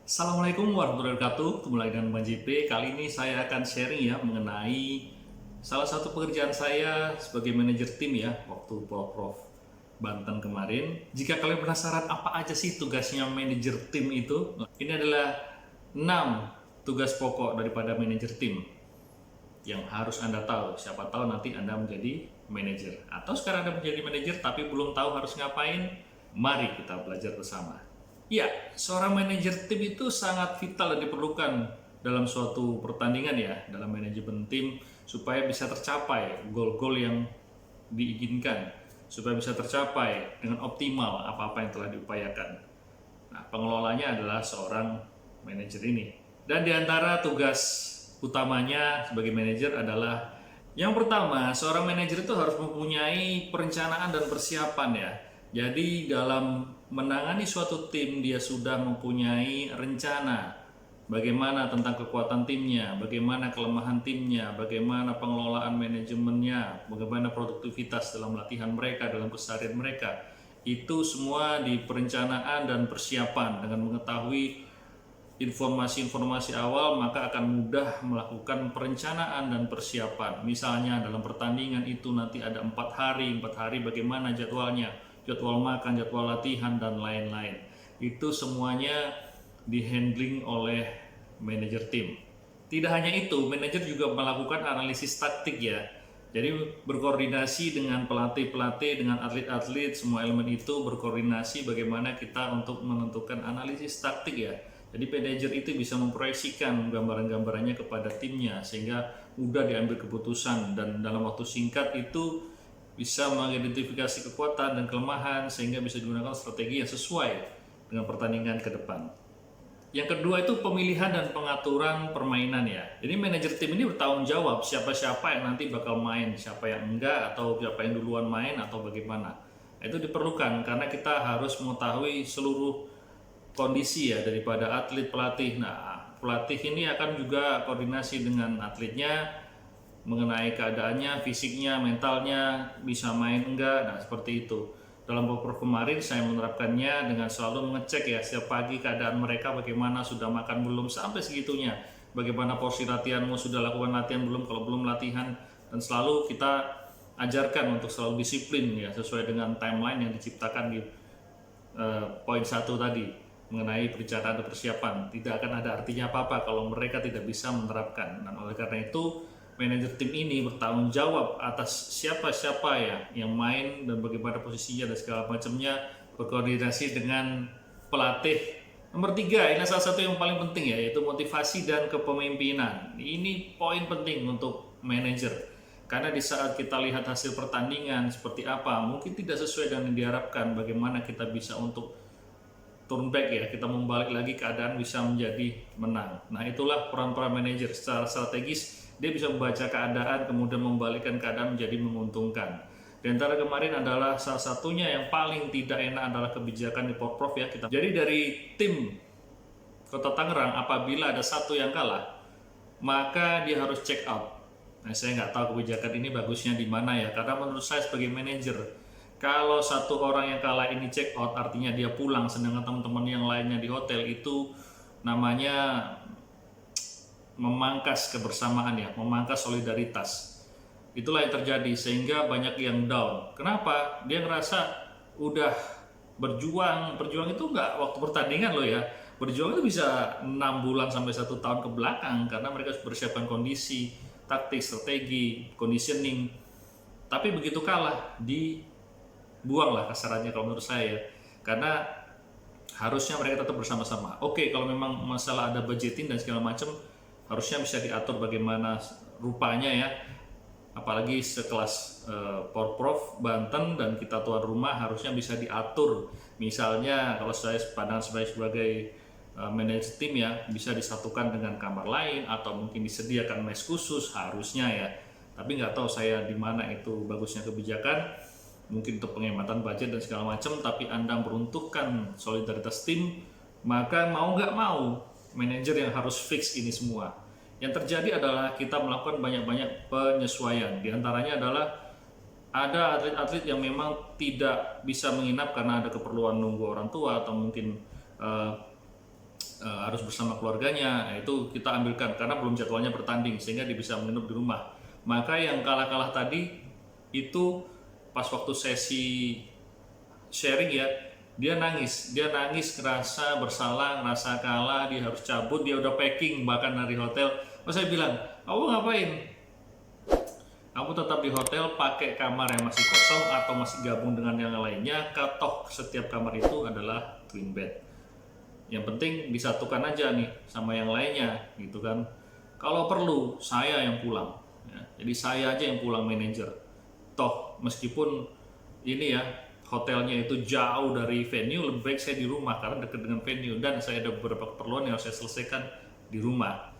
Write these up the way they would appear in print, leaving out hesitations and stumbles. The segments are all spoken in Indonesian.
Assalamualaikum warahmatullahi wabarakatuh. Ketemu lagi dengan Bang JP. Kali ini saya akan sharing ya mengenai salah satu pekerjaan saya sebagai manajer tim ya waktu Prof Banten kemarin. Jika kalian penasaran apa aja sih tugasnya manajer tim itu, ini adalah 6 tugas pokok daripada manajer tim yang harus Anda tahu. Siapa tahu nanti Anda menjadi manajer atau sekarang Anda menjadi manajer tapi belum tahu harus ngapain. Mari kita belajar bersama. Ya, seorang manajer tim itu sangat vital dan diperlukan dalam suatu pertandingan ya, dalam manajemen tim supaya bisa tercapai gol-gol yang diinginkan, supaya bisa tercapai dengan optimal apa-apa yang telah diupayakan. Nah, pengelolanya adalah seorang manajer ini. Dan di antara tugas utamanya sebagai manajer adalah yang pertama, seorang manajer itu harus mempunyai perencanaan dan persiapan ya. Jadi dalam menangani suatu tim dia sudah mempunyai rencana bagaimana tentang kekuatan timnya, bagaimana kelemahan timnya, bagaimana pengelolaan manajemennya, bagaimana produktivitas dalam latihan mereka, dalam keseharian mereka. Itu semua di perencanaan dan persiapan. Dengan mengetahui informasi-informasi awal maka akan mudah melakukan perencanaan dan persiapan. Misalnya dalam pertandingan itu nanti ada 4 hari bagaimana jadwalnya, jadwal makan, jadwal latihan dan lain-lain. Itu semuanya dihandling oleh manajer tim. Tidak hanya itu, manajer juga melakukan analisis taktik ya. Jadi berkoordinasi dengan pelatih-pelatih, dengan atlet-atlet, semua elemen itu berkoordinasi bagaimana kita untuk menentukan analisis taktik ya. Jadi manajer itu bisa memproyeksikan gambaran-gambarannya kepada timnya sehingga mudah diambil keputusan dan dalam waktu singkat itu bisa mengidentifikasi kekuatan dan kelemahan sehingga bisa digunakan strategi yang sesuai dengan pertandingan ke depan. Yang kedua itu pemilihan dan pengaturan permainan ya. Jadi manajer tim ini bertanggung jawab siapa-siapa yang nanti bakal main, siapa yang enggak, atau siapa yang duluan main atau bagaimana. Itu diperlukan karena kita harus mengetahui seluruh kondisi ya daripada atlet pelatih. Nah, pelatih ini akan juga koordinasi dengan atletnya mengenai keadaannya, fisiknya, mentalnya, bisa main enggak. Nah, seperti itu. Dalam beberapa kemarin saya menerapkannya dengan selalu mengecek ya setiap pagi keadaan mereka bagaimana, sudah makan belum, sampai segitunya. Bagaimana porsi latihanmu, sudah lakukan latihan belum, kalau belum latihan, dan selalu kita ajarkan untuk selalu disiplin ya sesuai dengan timeline yang diciptakan di poin 1 tadi mengenai perencanaan dan persiapan. Tidak akan ada artinya apa-apa kalau mereka tidak bisa menerapkan. Dan oleh karena itu manajer tim ini bertanggung jawab atas siapa-siapa ya yang main dan bagaimana posisinya dan segala macamnya, berkoordinasi dengan pelatih. Nomor 3, ini salah satu yang paling penting ya, yaitu motivasi dan kepemimpinan. Ini poin penting untuk manajer. Karena di saat kita lihat hasil pertandingan seperti apa, mungkin tidak sesuai dengan yang diharapkan, bagaimana kita bisa untuk turn back ya, kita membalik lagi keadaan bisa menjadi menang. Nah, itulah peran-peran manajer secara strategis. Dia bisa membaca keadaan kemudian membalikkan keadaan menjadi menguntungkan. Di antara kemarin adalah salah satunya yang paling tidak enak adalah kebijakan di Porprov ya kita. Jadi dari tim Kota Tangerang apabila ada satu yang kalah, maka dia harus check out. Nah, saya nggak tahu kebijakan ini bagusnya di mana ya, karena menurut saya sebagai manajer, kalau satu orang yang kalah ini check out, artinya dia pulang, sedangkan teman-teman yang lainnya di hotel, itu namanya memangkas kebersamaan ya, memangkas solidaritas. Itulah yang terjadi sehingga banyak yang down. Kenapa? Dia ngerasa udah berjuang itu nggak waktu pertandingan loh ya. Berjuang itu bisa 6 bulan sampai 1 tahun ke belakang karena mereka persiapan kondisi, taktik, strategi, conditioning. Tapi begitu kalah, dibuang lah kasarannya kalau menurut saya. Karena harusnya mereka tetap bersama-sama. Oke, kalau memang masalah ada budgeting dan segala macam, harusnya bisa diatur bagaimana rupanya ya, apalagi sekelas Porprov Banten dan kita tuan rumah harusnya bisa diatur. Misalnya kalau saya pandangan sebagai manajer tim ya, bisa disatukan dengan kamar lain atau mungkin disediakan mes khusus harusnya ya. Tapi nggak tahu saya di mana itu bagusnya kebijakan, mungkin untuk penghematan budget dan segala macam. Tapi Anda meruntuhkan solidaritas tim, maka mau nggak mau manajer yang harus fix ini semua. Yang terjadi adalah kita melakukan banyak-banyak penyesuaian. Di antaranya adalah ada atlet-atlet yang memang tidak bisa menginap karena ada keperluan nunggu orang tua atau mungkin harus bersama keluarganya, nah, itu kita ambilkan karena belum jadwalnya bertanding sehingga dia bisa menginap di rumah. Maka yang kalah-kalah tadi itu pas waktu sesi sharing ya, dia nangis ngerasa bersalah, ngerasa kalah, dia harus cabut, dia udah packing bahkan dari hotel. Saya bilang, kamu ngapain? Kamu tetap di hotel pakai kamar yang masih kosong atau masih gabung dengan yang lainnya, toh setiap kamar itu adalah twin bed. Yang penting disatukan aja nih sama yang lainnya gitu kan. Kalau perlu saya yang pulang ya. Jadi saya aja yang pulang manajer. Toh meskipun ini ya hotelnya itu jauh dari venue, lebih baik saya di rumah karena dekat dengan venue dan saya ada beberapa keperluan yang harus saya selesaikan di rumah.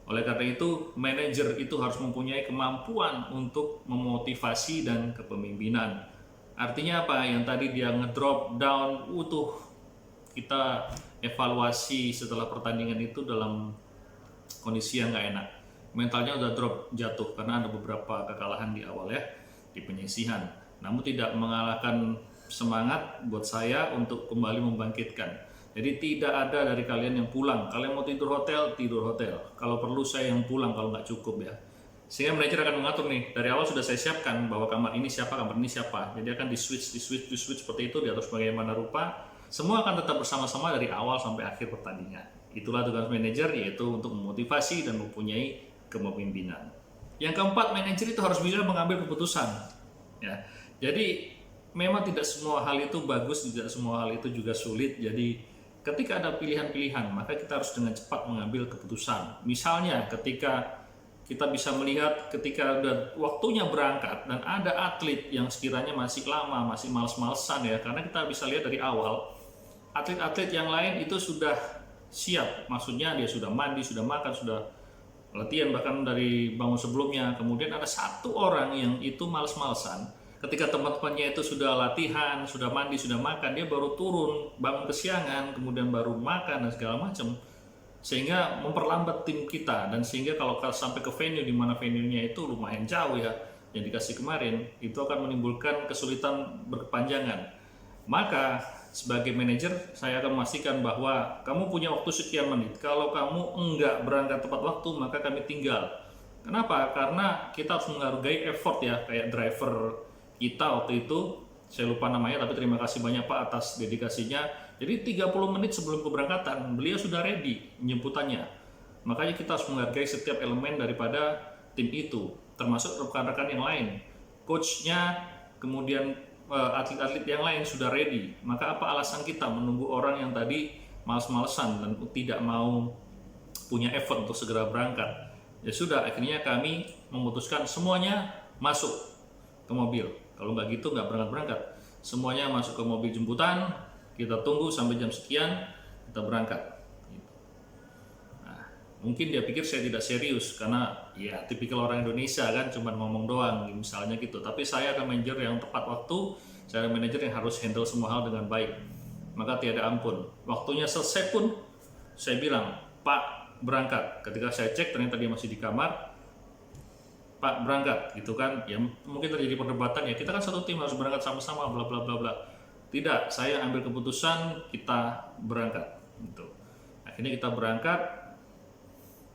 Oleh karena itu, manajer itu harus mempunyai kemampuan untuk memotivasi dan kepemimpinan. Artinya apa? Yang tadi dia ngedrop down, kita evaluasi setelah pertandingan itu dalam kondisi yang nggak enak. Mentalnya udah drop, jatuh karena ada beberapa kekalahan di awal ya, di penyisihan. Namun tidak mengalahkan semangat buat saya untuk kembali membangkitkan. Jadi tidak ada dari kalian yang pulang. Kalian mau tidur hotel, tidur hotel. Kalau perlu saya yang pulang kalau nggak cukup ya. Sehingga manajer akan mengatur nih. Dari awal sudah saya siapkan bahwa kamar ini siapa, kamar ini siapa. Jadi akan di switch seperti itu, diatur bagaimana rupa. Semua akan tetap bersama-sama dari awal sampai akhir pertandingan. Itulah tugas manajer, yaitu untuk memotivasi dan mempunyai kepemimpinan. Yang keempat, manajer itu harus bisa mengambil keputusan. Ya. Jadi memang tidak semua hal itu bagus, tidak semua hal itu juga sulit. Jadi ketika ada pilihan-pilihan, maka kita harus dengan cepat mengambil keputusan. Misalnya ketika kita bisa melihat ketika udah waktunya berangkat dan ada atlet yang sekiranya masih lama, masih males-malesan ya, karena kita bisa lihat dari awal atlet-atlet yang lain itu sudah siap, maksudnya dia sudah mandi, sudah makan, sudah latihan bahkan dari bangun sebelumnya. Kemudian ada satu orang yang itu males-malesan. Ketika teman-temannya itu sudah latihan, sudah mandi, sudah makan, dia baru turun, bangun kesiangan, kemudian baru makan dan segala macam, sehingga memperlambat tim kita. Dan sehingga kalau sampai ke venue, di mana venue-nya itu lumayan jauh ya, yang dikasih kemarin, itu akan menimbulkan kesulitan berkepanjangan. Maka sebagai manajer, saya akan memastikan bahwa kamu punya waktu sekian menit. Kalau kamu enggak berangkat tepat waktu, maka kami tinggal. Kenapa? Karena kita harus menghargai effort ya, kayak driver kita waktu itu, saya lupa namanya, tapi terima kasih banyak Pak atas dedikasinya. Jadi 30 menit sebelum keberangkatan, beliau sudah ready jemputannya. Makanya kita harus menghargai setiap elemen daripada tim itu, termasuk rekan-rekan yang lain. Coachnya, kemudian atlet-atlet yang lain sudah ready. Maka apa alasan kita menunggu orang yang tadi males-malesan dan tidak mau punya effort untuk segera berangkat? Ya sudah, akhirnya kami memutuskan semuanya masuk ke mobil. Kalau nggak gitu nggak berangkat-berangkat. Semuanya masuk ke mobil jemputan, kita tunggu sampai jam sekian, kita berangkat. Nah, mungkin dia pikir saya tidak serius karena ya tipikal orang Indonesia kan cuma ngomong doang misalnya gitu. Tapi saya akan manajer yang tepat waktu, saya manajer yang harus handle semua hal dengan baik. Maka tiada ampun. Waktunya selesai pun saya bilang, Pak berangkat. Ketika saya cek ternyata dia masih di kamar, Pak berangkat gitu kan, ya mungkin terjadi perdebatan ya, kita kan satu tim harus berangkat sama-sama bla bla bla bla. Tidak, saya ambil keputusan kita berangkat gitu. Akhirnya kita berangkat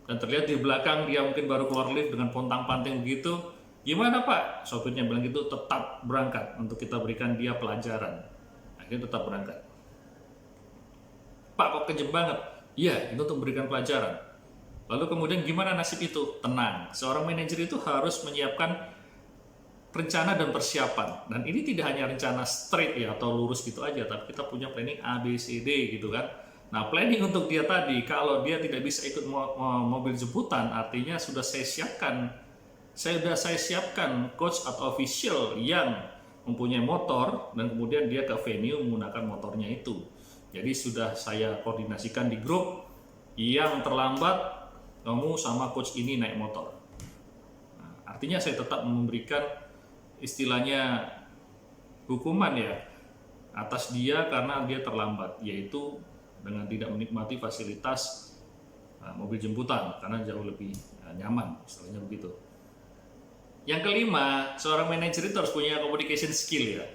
dan terlihat di belakang dia mungkin baru keluar lift dengan pontang-panting begitu. Gimana Pak? Sopirnya bilang gitu, tetap berangkat untuk kita berikan dia pelajaran. Akhirnya tetap berangkat. Pak kok kejem banget? Iya, itu untuk memberikan pelajaran. Lalu kemudian gimana nasib itu? Tenang, seorang manajer itu harus menyiapkan rencana dan persiapan. Dan ini tidak hanya rencana straight ya atau lurus gitu aja, tapi kita punya planning A, B, C, D gitu kan. Nah planning untuk dia tadi, kalau dia tidak bisa ikut mobil jemputan, artinya sudah saya siapkan coach atau official yang mempunyai motor dan kemudian dia ke venue menggunakan motornya itu. Jadi sudah saya koordinasikan di grup, yang terlambat kamu sama coach ini naik motor. Nah, artinya saya tetap memberikan istilahnya hukuman ya atas dia karena dia terlambat, yaitu dengan tidak menikmati fasilitas mobil jemputan karena jauh lebih nyaman, istilahnya begitu. Yang kelima, seorang manajer itu harus punya communication skill ya.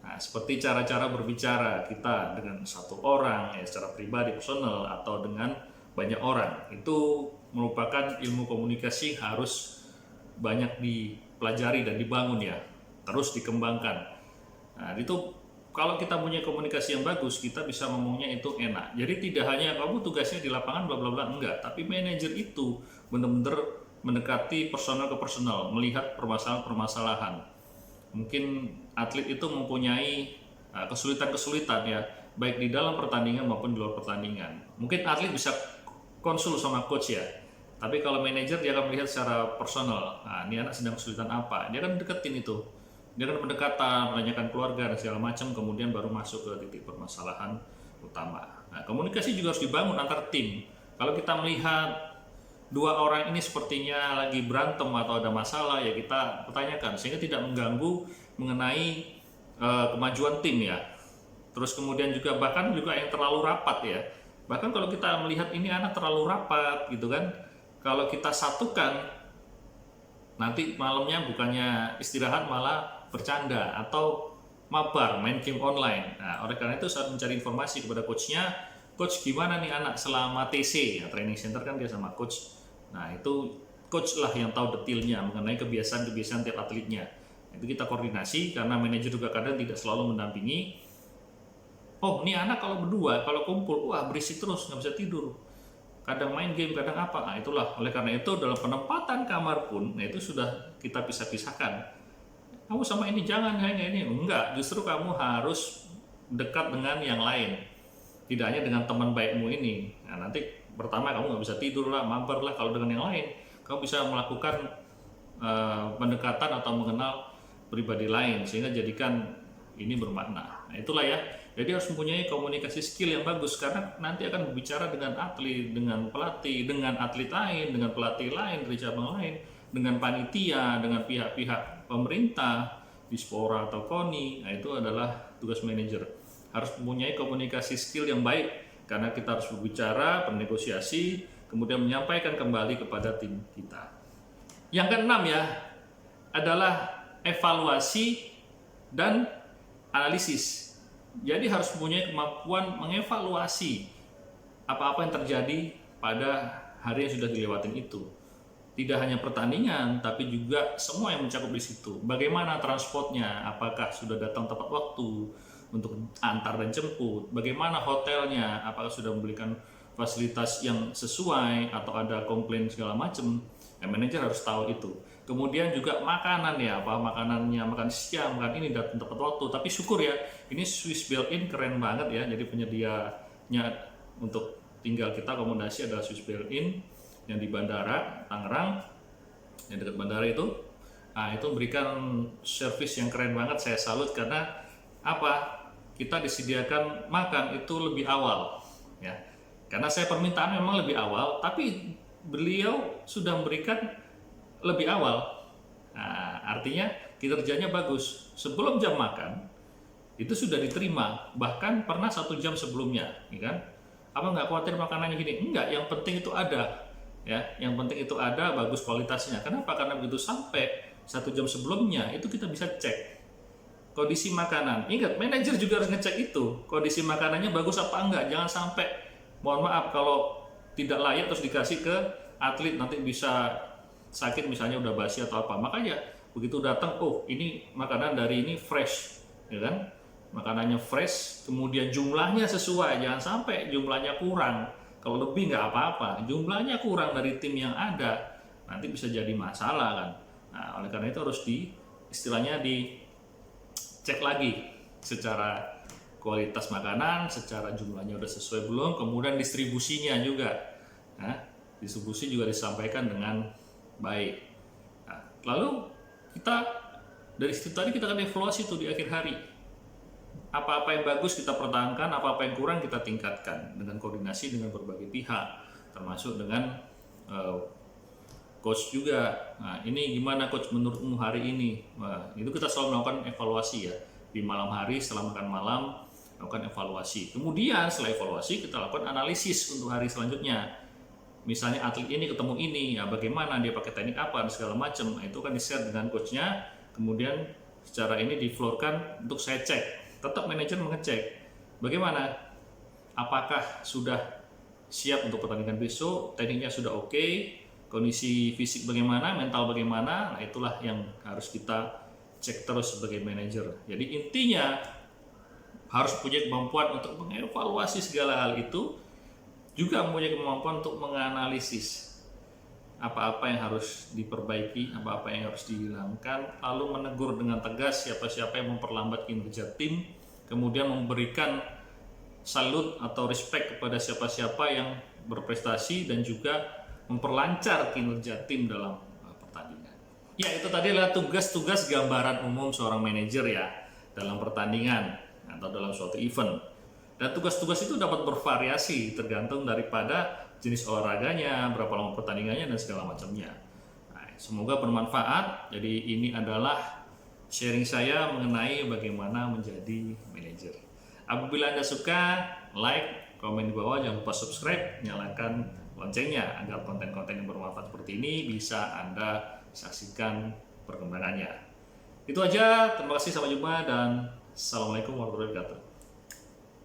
Nah, seperti cara-cara berbicara kita dengan satu orang ya secara pribadi, personal, atau dengan banyak orang, itu merupakan ilmu komunikasi harus banyak dipelajari dan dibangun ya, terus dikembangkan. Nah, itu kalau kita punya komunikasi yang bagus, kita bisa ngomongnya itu enak. Jadi tidak hanya kamu tugasnya di lapangan bla bla bla, enggak, tapi manajer itu benar-benar mendekati personal ke personal, melihat permasalahan-permasalahan. Mungkin atlet itu mempunyai kesulitan-kesulitan ya, baik di dalam pertandingan maupun di luar pertandingan. Mungkin atlet bisa konsul sama coach ya, tapi kalau manajer dia akan melihat secara personal. Nah, ini anak sedang kesulitan apa, dia akan deketin itu, dia akan pendekatan, menanyakan keluarga dan segala macam, kemudian baru masuk ke titik permasalahan utama. Nah, komunikasi juga harus dibangun antar tim. Kalau kita melihat dua orang ini sepertinya lagi berantem atau ada masalah, ya kita pertanyakan sehingga tidak mengganggu mengenai kemajuan tim ya. Terus kemudian juga bahkan juga yang terlalu rapat ya. Bahkan kalau kita melihat ini anak terlalu rapat gitu kan, kalau kita satukan nanti malamnya bukannya istirahat malah bercanda atau mabar main game online. Nah, oleh karena itu saat mencari informasi kepada coachnya, coach gimana nih anak selama TC ya, training center kan dia sama coach. Nah, itu coach lah yang tahu detailnya mengenai kebiasaan-kebiasaan tiap atletnya. Itu kita koordinasi karena manajer juga kadang tidak selalu mendampingi. Oh, ini anak kalau berdua, kalau kumpul, wah berisik terus, nggak bisa tidur. Kadang main game, kadang apa. Nah, itulah. Oleh karena itu dalam penempatan kamar pun, nah itu sudah kita pisah-pisahkan. Kamu sama ini jangan, hanya ini. Enggak, justru kamu harus dekat dengan yang lain. Tidak hanya dengan teman baikmu ini. Nah, nanti pertama kamu nggak bisa tidur lah, mabar lah. Kalau dengan yang lain, kamu bisa melakukan pendekatan atau mengenal pribadi lain sehingga jadikan ini bermakna. Nah, itulah ya. Jadi harus mempunyai komunikasi skill yang bagus karena nanti akan berbicara dengan atlet, dengan pelatih, dengan atlet lain, dengan pelatih lain dari cabang lain, dengan panitia, dengan pihak-pihak pemerintah, Dispora atau KONI. Nah, itu adalah tugas manajer. Harus mempunyai komunikasi skill yang baik karena kita harus berbicara, bernegosiasi, kemudian menyampaikan kembali kepada tim kita. Yang keenam ya adalah evaluasi dan analisis. Jadi harus mempunyai kemampuan mengevaluasi apa-apa yang terjadi pada hari yang sudah dilewatin itu. Tidak hanya pertandingan, tapi juga semua yang mencakup di situ. Bagaimana transportnya, apakah sudah datang tepat waktu untuk antar dan jemput, bagaimana hotelnya, apakah sudah memberikan fasilitas yang sesuai atau ada komplain segala macam. Manajer harus tahu itu. Kemudian juga makanan ya, apa makanannya, makan siang, makan ini datang tepat waktu. Tapi syukur ya, ini Swiss Built-in keren banget ya. Jadi penyedianya untuk tinggal kita akomodasi adalah Swiss Built-in yang di Bandara Tangerang, yang dekat bandara itu. Nah, itu memberikan service yang keren banget. Saya salut karena apa? Kita disediakan makan itu lebih awal ya. Karena saya permintaan memang lebih awal, tapi beliau sudah memberikan lebih awal. Nah, artinya kinerjanya bagus. Sebelum jam makan itu sudah diterima, bahkan pernah 1 jam sebelumnya, ya kan? Apa nggak khawatir makanannya gini? Enggak, yang penting itu ada, ya. Yang penting itu ada, bagus kualitasnya. Kenapa? Karena begitu sampai 1 jam sebelumnya itu kita bisa cek kondisi makanan. Ingat, manajer juga harus ngecek itu, kondisi makanannya bagus apa enggak. Jangan sampai, mohon maaf kalau tidak layak terus dikasih ke atlet, nanti bisa sakit misalnya udah basi atau apa. Makanya begitu datang, oh ini makanan dari ini fresh, ya kan? Makanannya fresh, kemudian jumlahnya sesuai, jangan sampai jumlahnya kurang. Kalau lebih nggak apa-apa, jumlahnya kurang dari tim yang ada, nanti bisa jadi masalah kan. Nah, oleh karena itu harus istilahnya dicek lagi secara kualitas makanan, secara jumlahnya udah sesuai belum, kemudian distribusinya juga. Nah, distribusi juga disampaikan dengan baik. Nah, lalu kita dari situ tadi kita akan evaluasi tuh di akhir hari. Apa-apa yang bagus kita pertahankan, apa-apa yang kurang kita tingkatkan dengan koordinasi dengan berbagai pihak, termasuk dengan coach juga. Nah, ini gimana coach menurutmu hari ini? Nah, itu kita selalu melakukan evaluasi ya. Di malam hari setelah makan malam lakukan evaluasi. Kemudian setelah evaluasi kita lakukan analisis untuk hari selanjutnya. Misalnya atlet ini ketemu ini, ya bagaimana dia pakai teknik apa dan segala macam. Nah, itu kan di-share dengan coachnya. Kemudian secara ini difloorkan untuk saya cek. Tetap manajer mengecek bagaimana, apakah sudah siap untuk pertandingan besok, tekniknya sudah oke, kondisi fisik bagaimana, mental bagaimana. Nah, itulah yang harus kita cek terus sebagai manajer. Jadi intinya harus punya kemampuan untuk mengevaluasi segala hal itu, juga mempunyai kemampuan untuk menganalisis apa-apa yang harus diperbaiki, apa-apa yang harus dihilangkan, lalu menegur dengan tegas siapa-siapa yang memperlambat kinerja tim, kemudian memberikan salut atau respect kepada siapa-siapa yang berprestasi dan juga memperlancar kinerja tim dalam pertandingan. Ya, itu tadi adalah tugas-tugas gambaran umum seorang manajer ya dalam pertandingan atau dalam suatu event. Dan tugas-tugas itu dapat bervariasi tergantung daripada jenis olahraganya, berapa lama pertandingannya, dan segala macamnya. Nah, semoga bermanfaat. Jadi ini adalah sharing saya mengenai bagaimana menjadi manajer. Apabila Anda suka, like, komen di bawah, jangan lupa subscribe, nyalakan loncengnya agar konten-konten yang bermanfaat seperti ini bisa Anda saksikan perkembangannya. Itu aja, terima kasih, sampai jumpa, dan assalamualaikum warahmatullahi wabarakatuh.